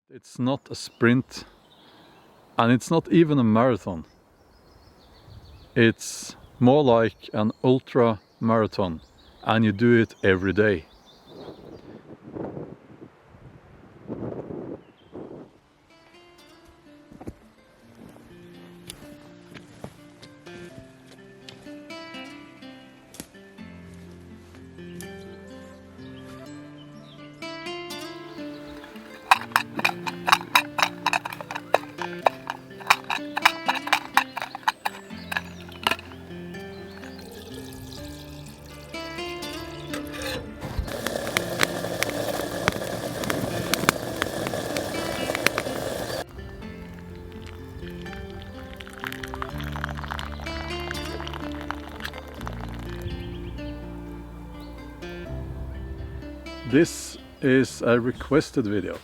It's not a sprint, and it's not even a marathon. It's more like an ultra marathon, and you do it every day. This is a requested video.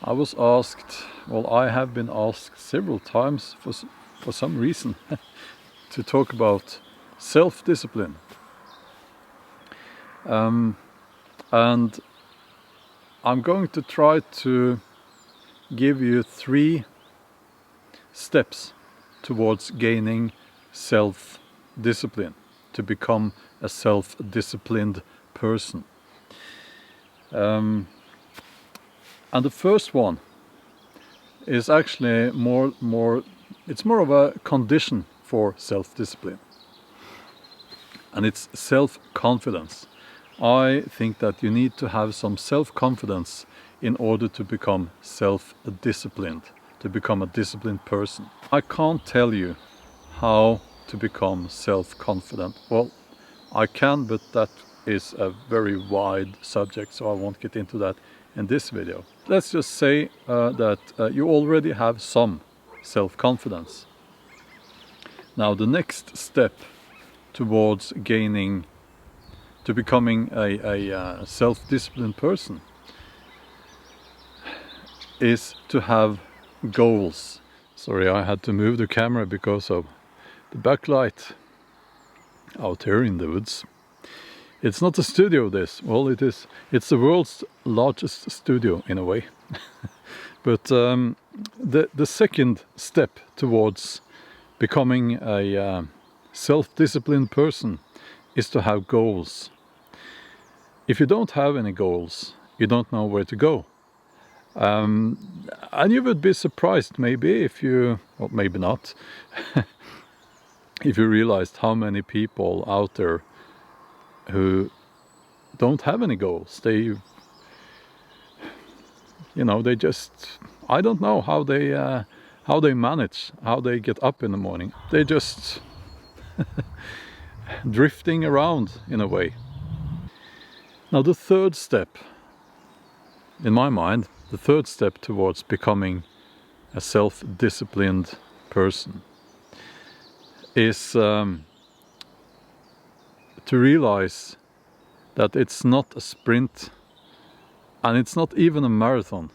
I was asked, well, I have been asked several times for some reason to talk about self-discipline. And I'm going to try to give you 3 steps towards gaining self-discipline, to become a self-disciplined person. And the first one is actually it's more of a condition for self-discipline, and it's self-confidence. I think that you need to have some self-confidence in order to become self-disciplined, to become a disciplined person. I can't tell you how to become self-confident. Well, I can, but that is a very wide subject, so I won't get into that in this video. Let's just say that you already have some self-confidence. Now the next step towards becoming a self-disciplined person is to have goals. Sorry, I had to move the camera because of the backlight out here in the woods. It's not a studio, this. Well, it is. It's the world's largest studio in a way. But the second step towards becoming a self-disciplined person is to have goals. If you don't have any goals, you don't know where to go. And you would be surprised maybe if you, well, maybe not, if you realized how many people out there who don't have any goals. They just, I don't know how they manage, how they get up in the morning. They just drifting around in a way. Now the third step, in my mind, the third step towards becoming a self-disciplined person is to realize that it's not a sprint, and it's not even a marathon.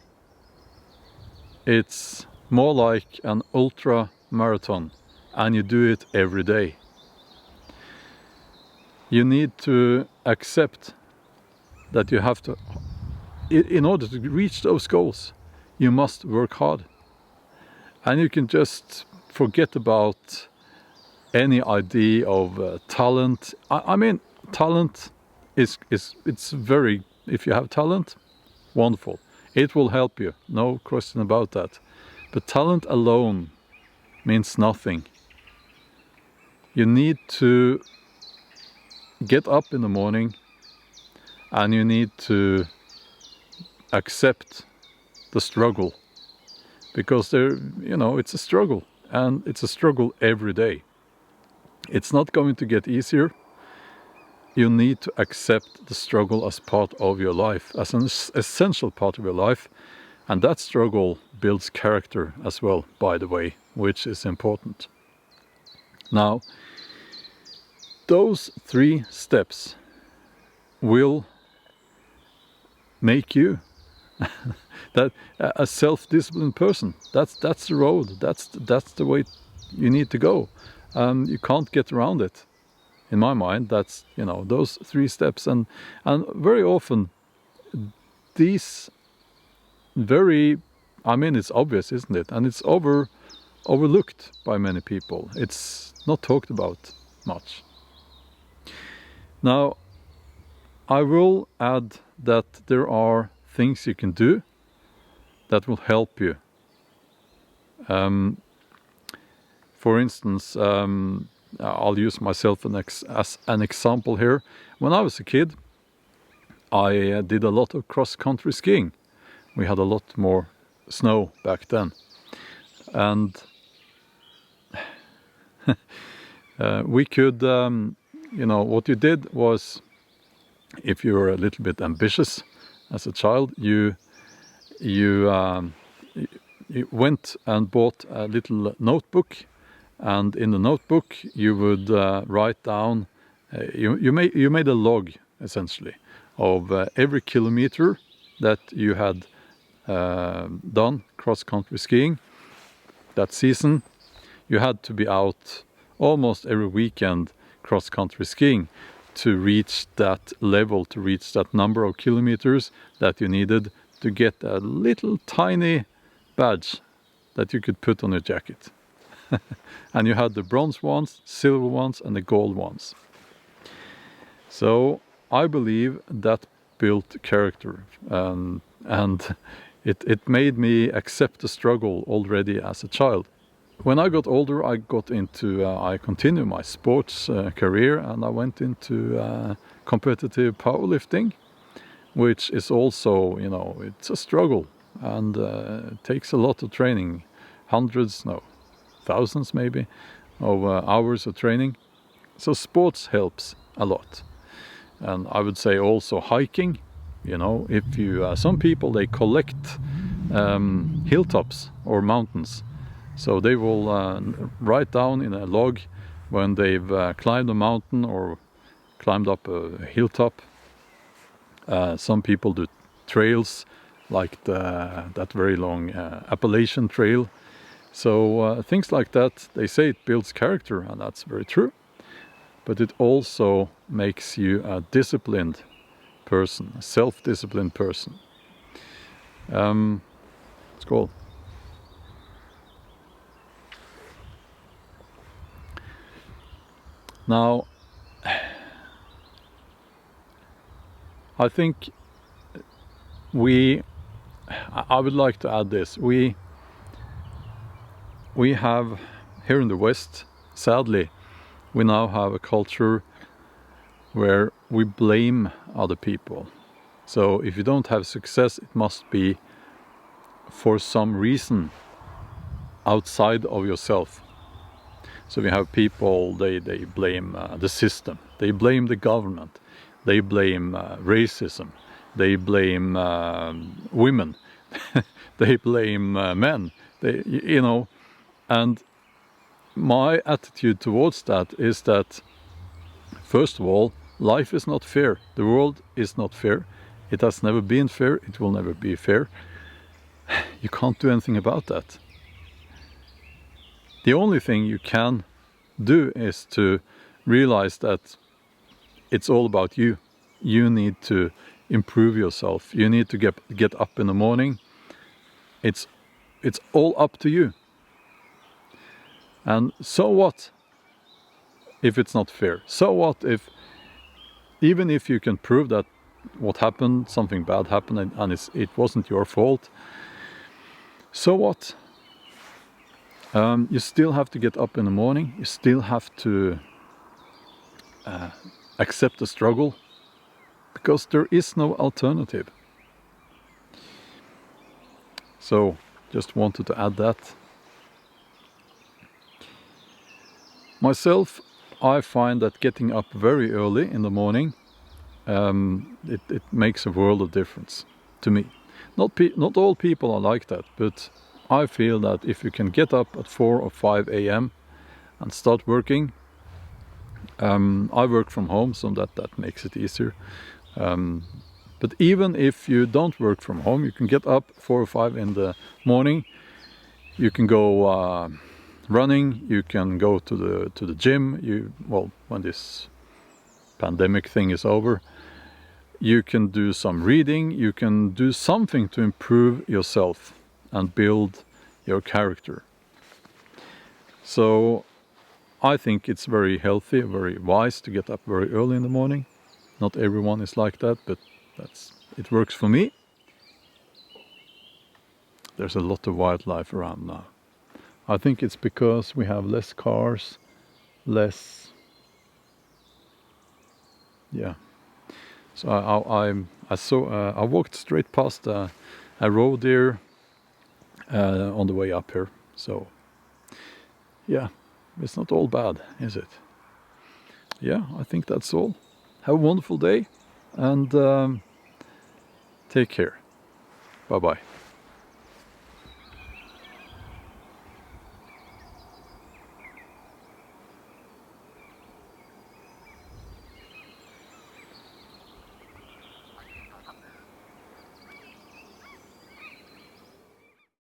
It's more like an ultra marathon, and you do it every day. You need to accept that you have to, in order to reach those goals, you must work hard. And you can just forget about any idea of talent. I mean, talent it's very, if you have talent, wonderful. It will help you, no question about that. But talent alone means nothing. You need to get up in the morning, and you need to accept the struggle, because it's a struggle, and it's a struggle every day. It's not going to get easier. You need to accept the struggle as part of your life, as an essential part of your life. And that struggle builds character as well, by the way, which is important. Now, those 3 steps will make you that a self-disciplined person. That's the road. That's the way you need to go. You can't get around it. In my mind, that's those 3 steps, and very often these very, I mean, it's obvious, isn't it? And it's overlooked by many people. It's not talked about much. Now, I will add that there are things you can do that will help you. For instance, I'll use myself as an example here. When I was a kid, I did a lot of cross-country skiing. We had a lot more snow back then. And we could, you know, what you did was, if you were a little bit ambitious as a child, you went and bought a little notebook, and in the notebook you would write down, you made a log essentially of every kilometer that you had done cross-country skiing that season. You had to be out almost every weekend cross-country skiing to reach that level, to reach that number of kilometers that you needed to get a little tiny badge that you could put on your jacket. And you had the bronze ones, silver ones, and the gold ones. So I believe that built character, and it made me accept the struggle already as a child. When I got older, I got into, I continued my sports career, and I went into competitive powerlifting, which is also, you know, it's a struggle, and it takes a lot of training, thousands maybe, of hours of training. So sports helps a lot. And I would say also hiking, you know, if you, some people, they collect hilltops or mountains. So they will write down in a log when they've climbed a mountain or climbed up a hilltop. Some people do trails, like that very long Appalachian Trail. So things like that, they say it builds character, and that's very true. But it also makes you a disciplined person, a self-disciplined person. Skål. Now, I think I would like to add this. We have, here in the West, sadly, we now have a culture where we blame other people. So if you don't have success, it must be for some reason outside of yourself. So we have people, they blame the system, they blame the government, they blame racism, they blame women, they blame men, you know. And my attitude towards that is that, first of all, life is not fair. The world is not fair. It has never been fair. It will never be fair. You can't do anything about that. The only thing you can do is to realize that it's all about you. You need to improve yourself. You need to get up in the morning. It's all up to you. And so what if it's not fair? So what if, even if you can prove that what happened, something bad happened, and it wasn't your fault, so what? You still have to get up in the morning. You still have to accept the struggle, because there is no alternative. So, just wanted to add that. Myself, I find that getting up very early in the morning, it makes a world of difference to me. Not all people are like that, but I feel that if you can get up at 4 or 5 a.m. and start working, I work from home, so that makes it easier. But even if you don't work from home, you can get up 4 or 5 in the morning. You can go running. You can go to the gym. Well, when this pandemic thing is over, you can do some reading, you can do something to improve yourself and build your character. So I think it's very healthy, very wise to get up very early in the morning. Not everyone is like that, but it works for me. There's a lot of wildlife around now. I think it's because we have less cars, less... yeah. So I walked straight past a roe deer on the way up here. So yeah, it's not all bad, is it? Yeah, I think that's all. Have a wonderful day and take care. Bye bye.